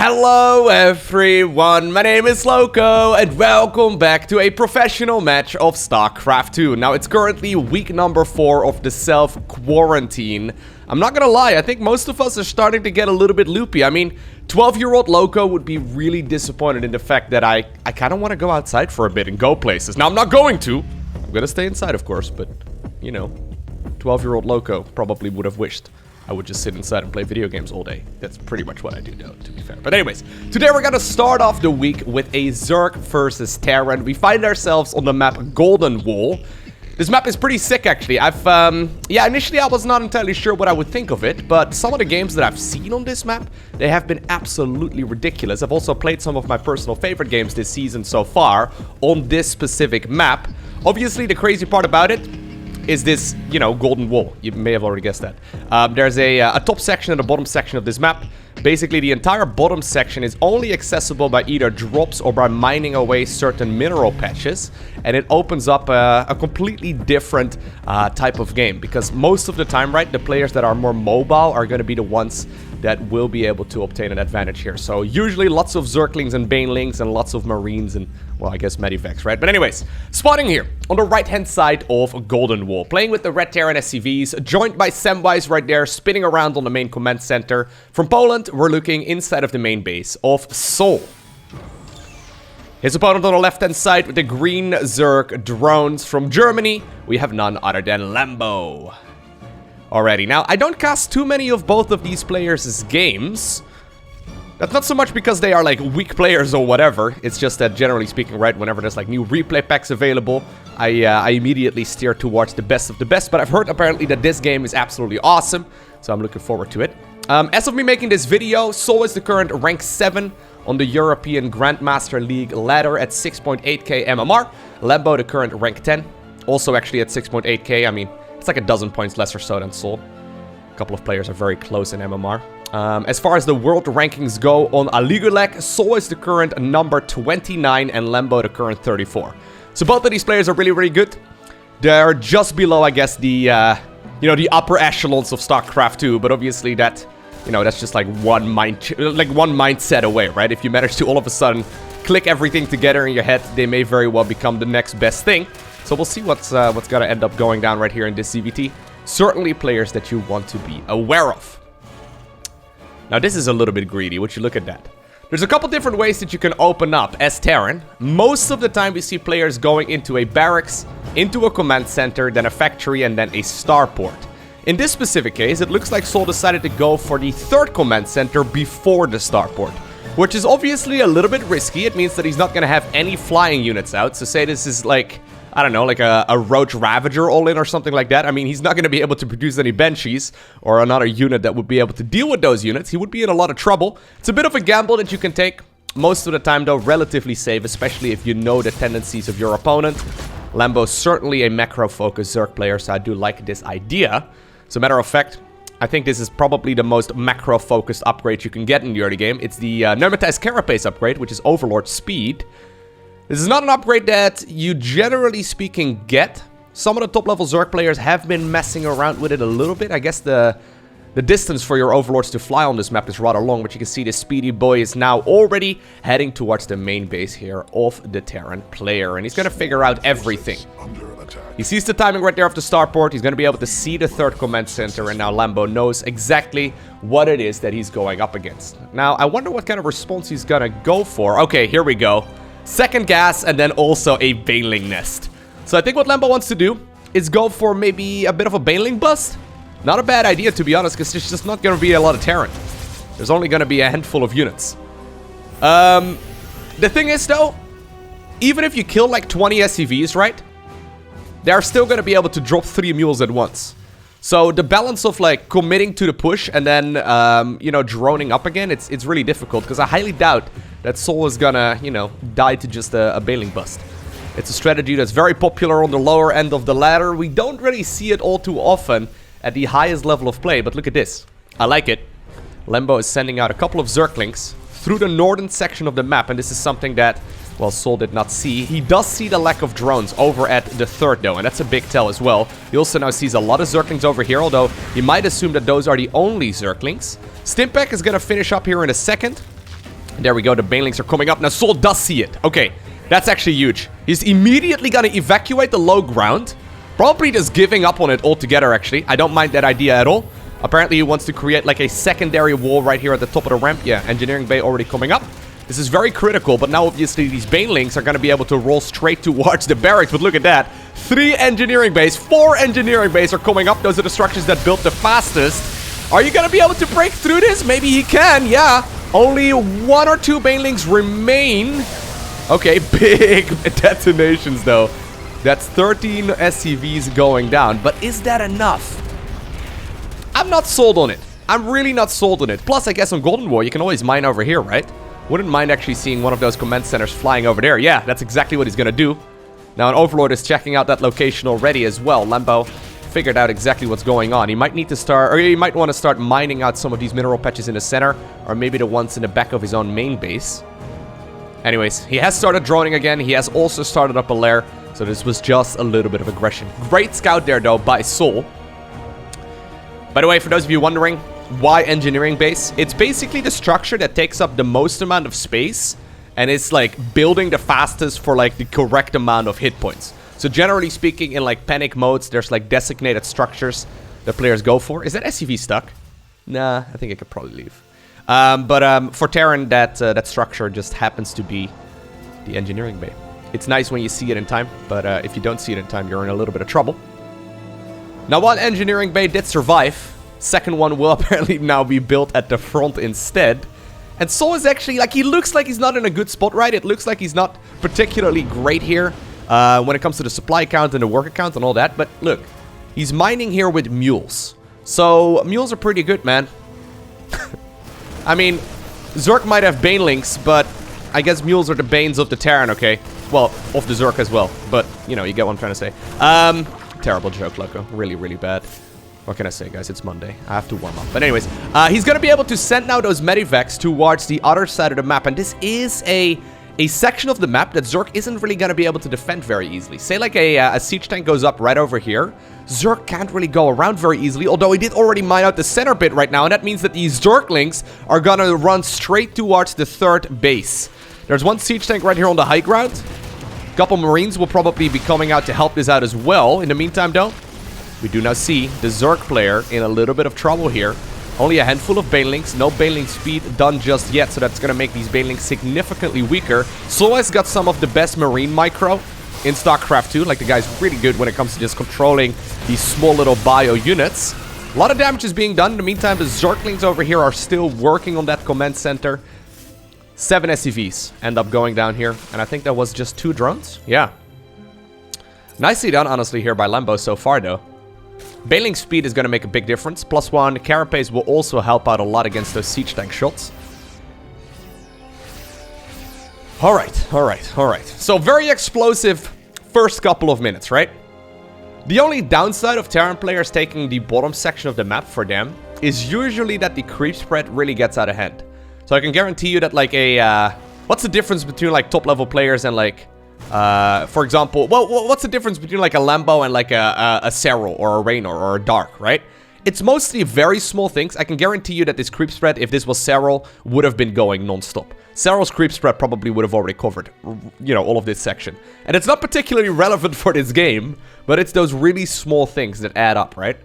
Hello everyone, my name is Lowko and welcome back to a professional match of StarCraft 2. Now it's currently week number 4 of the self-quarantine. I'm not gonna lie, I think most of us are starting to get a little bit loopy. I mean, 12-year-old Lowko would be really disappointed in the fact that I kind of want to go outside for a bit and go places. Now I'm not going to. I'm gonna stay inside of course, but you know, 12-year-old Lowko probably would have wished I would just sit inside and play video games all day. That's pretty much what I do, though, to be fair. But anyways, today we're gonna start off the week with a Zerg versus Terran. We find ourselves on the map Golden Wall. This map is pretty sick, actually. Yeah, initially I was not entirely sure what I would think of it, but some of the games that I've seen on this map, they have been absolutely ridiculous. I've also played some of my personal favorite games this season so far on this specific map. Obviously, the crazy part about it is this, you know, golden wall. You may have already guessed that. There's a top section and a bottom section of this map. Basically, the entire bottom section is only accessible by either drops or by mining away certain mineral patches. And it opens up a completely different type of game. Because most of the time, right, the players that are more mobile are going to be the ones that will be able to obtain an advantage here. So usually lots of Zerglings and Banelings and lots of Marines and, well, I guess Medivacs, right? But anyways, spawning here on the right-hand side of Golden Wall. Playing with the Red Terran SCVs, joined by Samwise right there, spinning around on the main command center. From Poland, we're looking inside of the main base of souL. His opponent on the left-hand side with the green Zerg drones. From Germany, we have none other than Lambo. Already. Now, I don't cast too many of both of these players' games. That's not so much because they are, like, weak players or whatever. It's just that, generally speaking, right, whenever there's, like, new replay packs available, I immediately steer towards the best of the best. But I've heard, apparently, that this game is absolutely awesome, so I'm looking forward to it. As of me making this video, souL is the current rank 7 on the European Grandmaster League ladder at 6.8k MMR. Lambo, the current rank 10, also actually at 6.8k. I mean, it's like a dozen points less or so than souL. A couple of players are very close in MMR. As far as the world rankings go on Aligulek, souL is the current number 29 and Lambo the current 34. So both of these players are really, really good. They're just below, I guess, the, you know, the upper echelons of StarCraft 2, but obviously that, you know, that's just like one mindset away, right? If you manage to all of a sudden click everything together in your head, they may very well become the next best thing. So we'll see what's gonna end up going down right here in this CVT. Certainly players that you want to be aware of. Now this is a little bit greedy, would you look at that? There's a couple different ways that you can open up as Terran. Most of the time we see players going into a barracks, into a command center, then a factory, and then a starport. In this specific case, it looks like souL decided to go for the third command center before the starport, which is obviously a little bit risky. It means that he's not gonna have any flying units out. So say this is like, I don't know, like a Roach Ravager all-in or something like that. I mean, he's not going to be able to produce any Banshees or another unit that would be able to deal with those units. He would be in a lot of trouble. It's a bit of a gamble that you can take. Most of the time, though, relatively safe, especially if you know the tendencies of your opponent. Lambo's certainly a macro-focused Zerg player, so I do like this idea. As a matter of fact, I think this is probably the most macro-focused upgrade you can get in the early game. It's the Pneumatized Carapace upgrade, which is Overlord Speed. This is not an upgrade that you generally speaking get. Some of the top level Zerg players have been messing around with it a little bit. I guess the distance for your overlords to fly on this map is rather long, but you can see this speedy boy is now already heading towards the main base here of the Terran player. And he's going to figure out everything. He sees the timing right there of the starport. He's going to be able to see the third command center. And now Lambo knows exactly what it is that he's going up against. Now, I wonder what kind of response he's going to go for. Okay, here we go. Second gas, and then also a Baneling nest. So I think what Lambo wants to do is go for maybe a bit of a Baneling Bust. Not a bad idea, to be honest, because there's just not going to be a lot of Terran. There's only going to be a handful of units. The thing is, though, even if you kill like 20 SCVs, right? They're still going to be able to drop 3 mules at once. So the balance of like committing to the push and then, you know, droning up again, it's really difficult. Because I highly doubt that souL is gonna, you know, die to just a Baneling Bust. It's a strategy that's very popular on the lower end of the ladder. We don't really see it all too often at the highest level of play. But look at this. I like it. Lambo is sending out a couple of Zerglings through the northern section of the map. And this is something that, well, souL did not see. He does see the lack of drones over at the third, though. And that's a big tell as well. He also now sees a lot of Zerglings over here. Although, he might assume that those are the only Zerglings. Stimpack is going to finish up here in a second. There we go, the Banelings are coming up. Now, souL does see it. Okay, that's actually huge. He's immediately gonna evacuate the low ground. Probably just giving up on it altogether, actually. I don't mind that idea at all. Apparently, he wants to create like a secondary wall right here at the top of the ramp. Yeah, engineering bay already coming up. This is very critical, but now obviously these Banelings are going to be able to roll straight towards the barracks. But look at that. 3 engineering bays, 4 engineering bays are coming up. Those are the structures that built the fastest. Are you going to be able to break through this? Maybe he can, yeah. Only 1 or 2 Banelings remain. Okay, big detonations though. That's 13 SCVs going down. But is that enough? I'm not sold on it. I'm really not sold on it. Plus, I guess on Golden War, you can always mine over here, right? Wouldn't mind actually seeing one of those command centers flying over there. Yeah, that's exactly what he's gonna do. Now, an Overlord is checking out that location already as well. Lambo figured out exactly what's going on. He might need to start, or he might want to start mining out some of these mineral patches in the center, or maybe the ones in the back of his own main base. Anyways, he has started droning again. He has also started up a lair, so this was just a little bit of aggression. Great scout there, though, by souL. By the way, for those of you wondering, why engineering base? It's basically the structure that takes up the most amount of space, and it's like building the fastest for like the correct amount of hit points. So generally speaking, in like panic modes, there's like designated structures that players go for. Is that SCV stuck? Nah, I think I could probably leave. But for Terran, that structure just happens to be the engineering bay. It's nice when you see it in time, but if you don't see it in time, you're in a little bit of trouble. Now, one engineering bay did survive. Second one will apparently now be built at the front instead. And souL is actually, like, he looks like he's not in a good spot, right? It looks like he's not particularly great here when it comes to the supply count and the worker count and all that. But look, he's mining here with mules. So, mules are pretty good, man. I mean, Zerg might have Banelings, but I guess mules are the banes of the Terran, okay? Well, of the Zerg as well. But, you know, you get what I'm trying to say. Terrible joke, Lowko. Really, really bad. What can I say, guys? It's Monday. I have to warm up. But anyways, he's going to be able to send now those medivacs towards the other side of the map. And this is a section of the map that Zerg isn't really going to be able to defend very easily. Say like a siege tank goes up right over here. Zerg can't really go around very easily, although he did already mine out the center bit right now. And that means that these Zerglings are going to run straight towards the third base. There's one siege tank right here on the high ground. A couple Marines will probably be coming out to help this out as well. In the meantime, though, we do now see the Zerg player in a little bit of trouble here. Only a handful of Banelings, no Baneling speed done just yet, so that's going to make these Banelings significantly weaker. souL has got some of the best Marine micro in StarCraft 2. Like, the guy's really good when it comes to just controlling these small little bio units. A lot of damage is being done. In the meantime, the Zerglings over here are still working on that command center. 7 SCVs end up going down here, and I think that was just 2 drones. Yeah. Nicely done, honestly, here by Lambo so far, though. Baneling speed is going to make a big difference. +1. Carapace will also help out a lot against those siege tank shots. Alright. So, very explosive first couple of minutes, right? The only downside of Terran players taking the bottom section of the map for them is usually that the creep spread really gets out of hand. So I can guarantee you that, like, what's the difference between, like, top-level players and, like, for example, well, what's the difference between, like, a Lambo and, like, a souL or a Raynor or a Dark, right? It's mostly very small things. I can guarantee you that this creep spread, if this was souL, would have been going non-stop. souL's creep spread probably would have already covered, you know, all of this section. And it's not particularly relevant for this game, but it's those really small things that add up, right?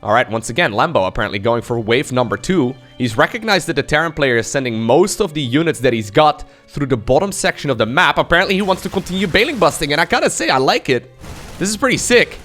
Alright, once again, Lambo apparently going for wave number 2. He's recognized that the Terran player is sending most of the units that he's got through the bottom section of the map. Apparently he wants to continue Baneling busting, and I gotta say, I like it. This is pretty sick.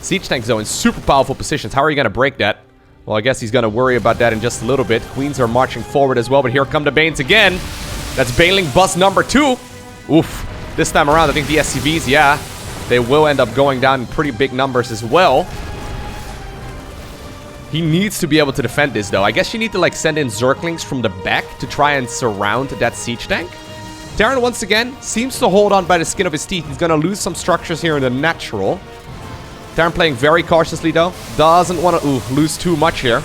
Siege tanks, though, in super powerful positions. How are you gonna break that? Well, I guess he's gonna worry about that in just a little bit. Queens are marching forward as well, but here come the Banes again. That's Baneling Bust number 2. Oof. This time around, I think the SCVs, yeah, they will end up going down in pretty big numbers as well. He needs to be able to defend this, though. I guess you need to, like, send in Zerglings from the back to try and surround that siege tank. Terran, once again, seems to hold on by the skin of his teeth. He's going to lose some structures here in the natural. Terran playing very cautiously, though. Doesn't want to lose too much here.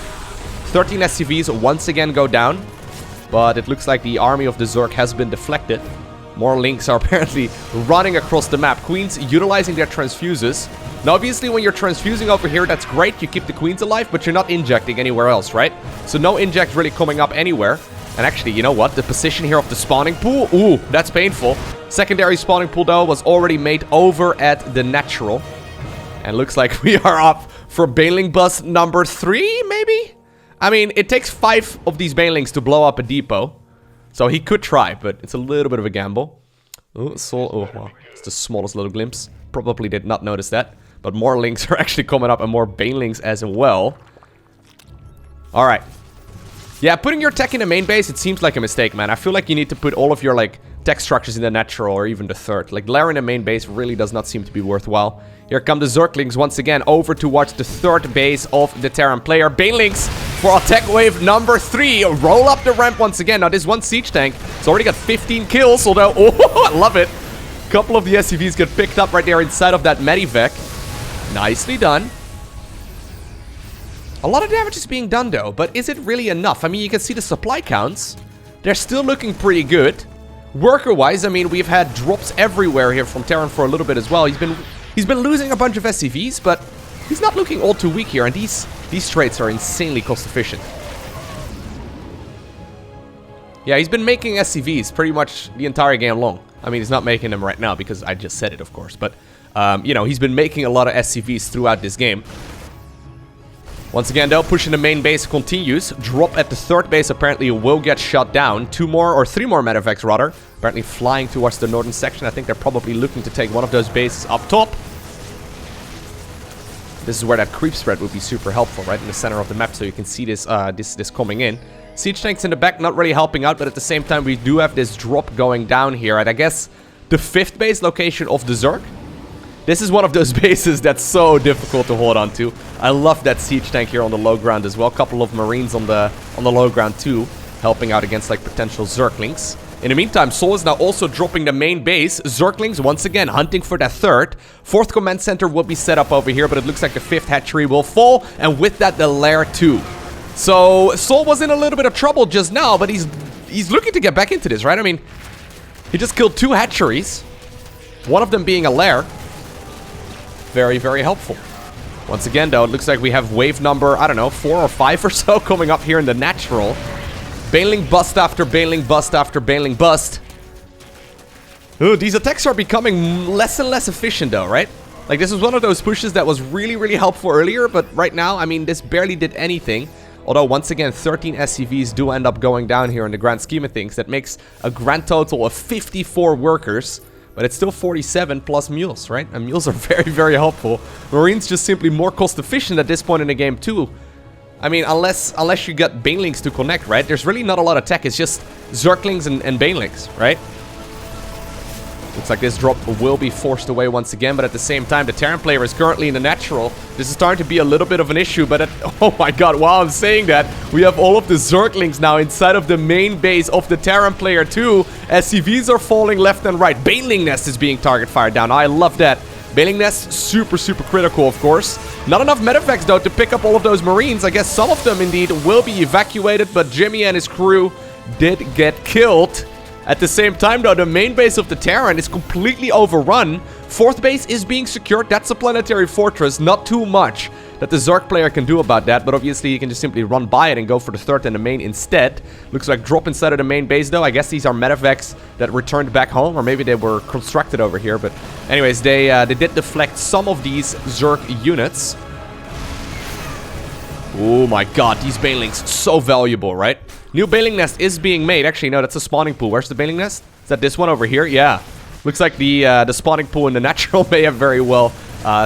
13 SCVs once again go down. But it looks like the army of the Zerg has been deflected. More links are apparently running across the map. Queens utilizing their transfuses. Now, obviously, when you're transfusing over here, that's great. You keep the queens alive, but you're not injecting anywhere else, right? So no inject really coming up anywhere. And actually, you know what? The position here of the spawning pool, ooh, that's painful. Secondary spawning pool, though, was already made over at the natural. And looks like we are up for Baneling Bust number 3, maybe? I mean, it takes 5 of these Banelings to blow up a depot. So he could try, but it's a little bit of a gamble. Oh, souL. Oh, wow. It's the smallest little glimpse. Probably did not notice that. But more links are actually coming up and more Banelings as well. Alright. Yeah, putting your tech in the main base, it seems like a mistake, man. I feel like you need to put all of your, like, tech structures in the natural or even the third. Like, lair in the main base really does not seem to be worthwhile. Here come the Zerglings once again over towards the third base of the Terran player. Banelings for attack wave number 3. Roll up the ramp once again. Now, this one siege tank, it's already got 15 kills, although, oh, I love it. A couple of the SCVs get picked up right there inside of that Medivac. Nicely done. A lot of damage is being done, though, but is it really enough? I mean, you can see the supply counts. They're still looking pretty good. Worker-wise, I mean, we've had drops everywhere here from Terran for a little bit as well. He's been losing a bunch of SCVs, but he's not looking all too weak here, and these traits are insanely cost-efficient. Yeah, he's been making SCVs pretty much the entire game long. I mean, he's not making them right now because I just said it, of course, but, you know, he's been making a lot of SCVs throughout this game. Once again, though, pushing the main base continues. Drop at the third base apparently will get shot down. 2 more, or 3 more Medivacs rather. Apparently flying towards the northern section. I think they're probably looking to take one of those bases up top. This is where that creep spread would be super helpful, right? In the center of the map, so you can see this this coming in. Siege tanks in the back not really helping out, but at the same time we do have this drop going down here at, I guess, the 5th base location of the Zerg. This is one of those bases that's so difficult to hold on to. I love that siege tank here on the low ground as well. A couple of Marines on the low ground too, helping out against like potential Zerglings. In the meantime, souL is now also dropping the main base. Zerglings once again hunting for that third. 4th command center will be set up over here, but it looks like the 5th hatchery will fall, and with that the lair too. So souL was in a little bit of trouble just now, but he's looking to get back into this, right? I mean, he just killed 2 hatcheries, one of them being a lair. Very, very helpful. Once again, though, it looks like we have wave number, I don't know, 4 or 5 or so coming up here in the natural. Baneling Bust after Baneling Bust after Baneling Bust. Ooh, these attacks are becoming less and less efficient, though, right? Like, this was one of those pushes that was really, really helpful earlier, but right now, I mean, this barely did anything. Although, once again, 13 SCVs do end up going down here in the grand scheme of things. That makes a grand total of 54 workers. But it's still 47 plus mules, right? And mules are very, very helpful. Marines just simply more cost efficient at this point in the game too. I mean, unless you get Banelings to connect, right? There's really not a lot of tech. It's just Zerglings and Banelings, right? Looks like this drop will be forced away once again, but at the same time, the Terran player is currently in the natural. This is starting to be a little bit of an issue, but oh my god, while I'm saying that, we have all of the Zerglings now inside of the main base of the Terran player too. SCVs are falling left and right. Baneling Nest is being target fired down. I love that. Baneling Nest, super, super critical, of course. Not enough Medivacs, though, to pick up all of those Marines. I guess some of them, indeed, will be evacuated, but Jimmy and his crew did get killed. At the same time, though, the main base of the Terran is completely overrun. 4th base is being secured. That's a planetary fortress. Not too much that the Zerg player can do about that, but obviously you can just simply run by it and go for the 3rd and the main instead. Looks like drop inside of the main base, though. I guess these are Medivacs that returned back home, or maybe they were constructed over here. But anyways, they did deflect some of these Zerg units. Oh my god, these Banelings, so valuable, right? New Baneling Nest is being made. Actually, no, that's a spawning pool. Where's the Baneling Nest? Is that this one over here? Yeah. Looks like the spawning pool in the natural may have very well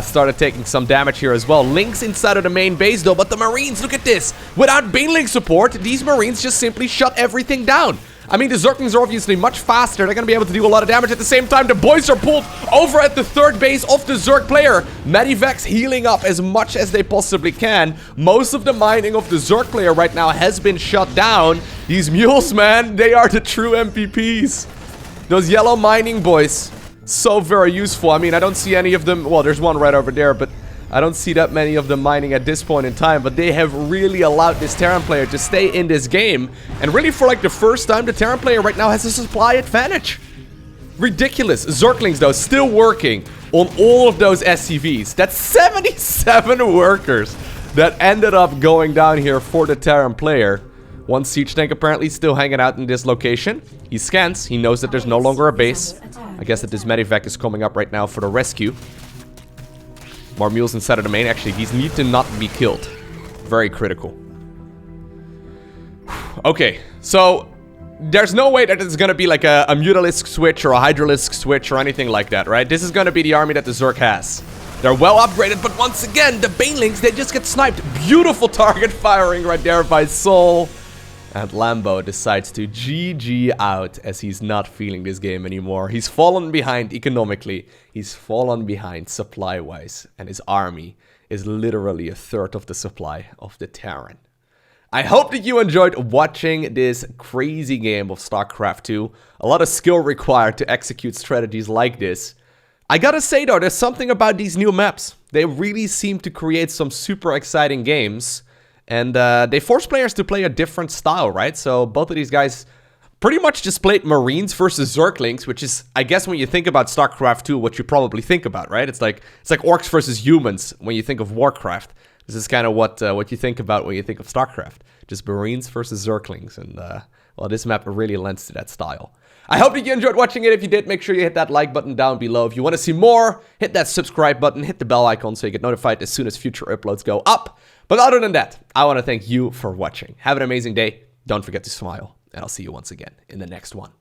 started taking some damage here as well. Links inside of the main base, though, but the Marines, look at this. Without Baneling support, these Marines just simply shut everything down. I mean, the Zerglings are obviously much faster. They're going to be able to do a lot of damage. At the same time, the boys are pulled over at the 3rd base of the Zerg player. Medivacs healing up as much as they possibly can. Most of the mining of the Zerg player right now has been shut down. These mules, man, they are the true MVPs. Those yellow mining boys, so very useful. I mean, I don't see any of them. Well, there's one right over there, but I don't see that many of them mining at this point in time, but they have really allowed this Terran player to stay in this game. And really, for like the first time, the Terran player right now has a supply advantage. Ridiculous. Zerglings, though, still working on all of those SCVs. That's 77 workers that ended up going down here for the Terran player. One siege tank apparently still hanging out in this location. He scans. He knows that there's no longer a base. I guess that this medevac is coming up right now for the rescue. More mules inside of the main. Actually, these need to not be killed. Very critical. Okay, so there's no way that it's gonna be like a Mutalisk switch or a Hydralisk switch or anything like that, right? This is gonna be the army that the Zerg has. They're well upgraded, but once again, the Banelings, they just get sniped. Beautiful target firing right there by souL. And Lambo decides to GG out as he's not feeling this game anymore. He's fallen behind economically. He's fallen behind supply-wise. And his army is literally a third of the supply of the Terran. I hope that you enjoyed watching this crazy game of StarCraft 2. A lot of skill required to execute strategies like this. I gotta say though, there's something about these new maps. They really seem to create some super exciting games. And they force players to play a different style, right? So both of these guys pretty much just played Marines versus Zerglings, which is, I guess, when you think about StarCraft 2, what you probably think about, right? It's like orcs versus humans when you think of Warcraft. This is kind of what you think about when you think of StarCraft. Just Marines versus Zerglings. And, well, this map really lends to that style. I hope that you enjoyed watching it. If you did, make sure you hit that like button down below. If you want to see more, hit that subscribe button, hit the bell icon so you get notified as soon as future uploads go up. But other than that, I want to thank you for watching. Have an amazing day. Don't forget to smile. And I'll see you once again in the next one.